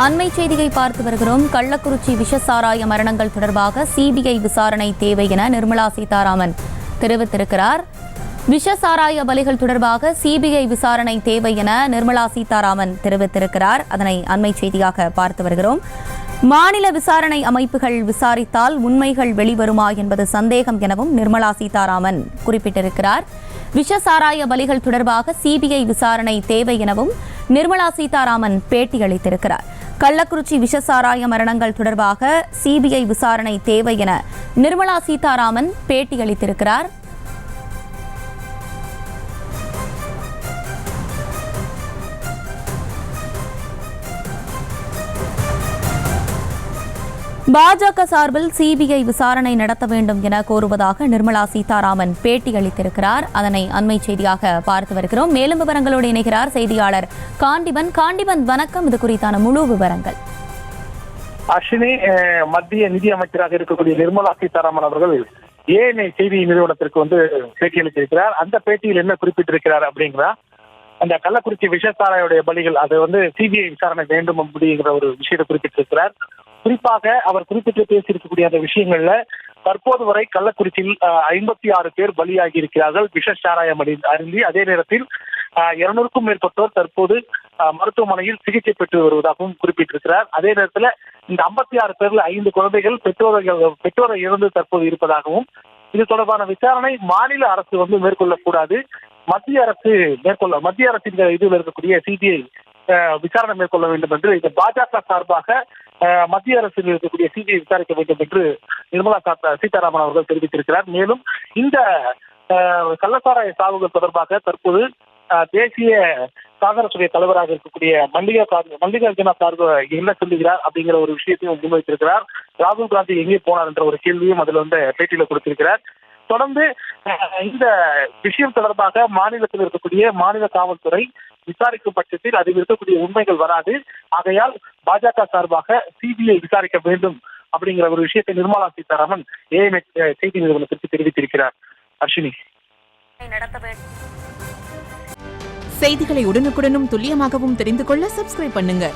அண்மை செய்தியை பார்த்து வருகிறோம். கள்ளக்குறிச்சி விஷசாராய மரணங்கள் தொடர்பாக சிபிஐ விசாரணை தேவை என நிர்மலா சீதாராமன் தெரிவித்திருக்கிறார். விஷசாராய பலிகள் தொடர்பாக சிபிஐ விசாரணை தேவை என நிர்மலா சீதாராமன் தெரிவித்திருக்கிறார். அதனை அண்மை செய்தியாக பார்த்து வருகிறோம். மாநில விசாரணை அமைப்புகள் விசாரித்தால் உண்மைகள் வெளிவருமா என்பது சந்தேகம் எனவும் நிர்மலா சீதாராமன் குறிப்பிட்டிருக்கிறார். விஷசாராய பலிகள் தொடர்பாக சிபிஐ விசாரணை தேவை எனவும் நிர்மலா சீதாராமன் பேட்டியளித்திருக்கிறார். கள்ளக்குறிச்சி விஷசாராய மரணங்கள் தொடர்பாக சிபிஐ விசாரணை தேவை என நிர்மலா சீதாராமன் பேட்டியளித்திருக்கிறார். பாஜக சார்பில் சிபிஐ விசாரணை நடத்த வேண்டும் என கோருவதாக நிர்மலா சீதாராமன் பேட்டியளித்திருக்கிறார். அதனை அண்மை செய்தியாக பார்த்து வருகிறோம். மேலும் விவரங்களோடு இணைகிறார் செய்தியாளர் காண்டிபன். வணக்கம். இது குறித்தான முழு விவரங்கள். அஸ்வினி, மத்திய நிதி அமைச்சராக இருக்கக்கூடிய நிர்மலா சீதாராமன் அவர்கள் ஏஎன்ஐ செய்தி நிறுவனத்திற்கு பேட்டியளித்திருக்கிறார். அந்த பேட்டியில் என்ன குறிப்பிட்டிருக்கிறார் அப்படிங்கிற அந்த கள்ளக்குறிச்சி விஷசாராயுடைய பலிகள் அது சிபிஐ விசாரணை வேண்டும் அப்படிங்கிற ஒரு விஷயத்தை குறிப்பிட்டிருக்கிறார். குறிப்பாக அவர் குறிப்பிட்டு பேசியிருக்கக்கூடிய அந்த விஷயங்கள்ல தற்போது வரை கள்ளக்குறிச்சியில் 56 பேர் பலியாகி இருக்கிறார்கள் விஷசாராயம் அருந்தி. அதே நேரத்தில் 200க்கும் மேற்பட்டோர் தற்போது மருத்துவமனையில் சிகிச்சை பெற்று வருவதாகவும் குறிப்பிட்டிருக்கிறார். அதே நேரத்தில் இந்த 56 பேர்ல 5 குழந்தைகள் பெற்றோரை இழந்து தற்போது இருப்பதாகவும், இது தொடர்பான விசாரணை மாநில அரசு மேற்கொள்ளக்கூடாது, மத்திய அரசின் இதில் இருக்கக்கூடிய சிபிஐ விசாரணை மேற்கொள்ள வேண்டும் என்று இந்த பாஜக சார்பாக மத்திய அரசில் இருக்கக்கூடிய சிபிஐ விசாரிக்க வேண்டும் என்று நிர்மலா சீதாராமன் அவர்கள் தெரிவித்திருக்கிறார். மேலும் இந்த கள்ளசாராய சாவுகள் தொடர்பாக தற்போது தேசிய காங்கிரஸ் தலைவராக இருக்கக்கூடிய மல்லிகார்ஜுன கார்கே என்ன சொல்லுகிறார் அப்படிங்கிற ஒரு விஷயத்தையும் முன்வைத்திருக்கிறார். ராகுல் காந்தி எங்கே போனார் என்ற ஒரு கேள்வியும் அதுல பேட்டியில கொடுத்திருக்கிறார். தொடர்ந்து இந்த விஷயம் தொடர்பாக மாநிலத்தில் இருக்கக்கூடிய மாநில காவல்துறை விசாரிக்கும் பட்சத்தில் அதில் இருக்கக்கூடிய உண்மைகள் வராது. ஆகையால் பாஜக சார்பாக சிபிஐ விசாரிக்க வேண்டும் அப்படிங்கிற ஒரு விஷயத்தை நிர்மலா சீதாராமன் ஏஎன்ஐ செய்தி நிறுவனத்திற்கு தெரிவித்திருக்கிறார். அஸ்வினி, செய்திகளை உடனுக்குடனும் துல்லியமாகவும் தெரிந்து கொள்ள சப்ஸ்கிரைப் பண்ணுங்க.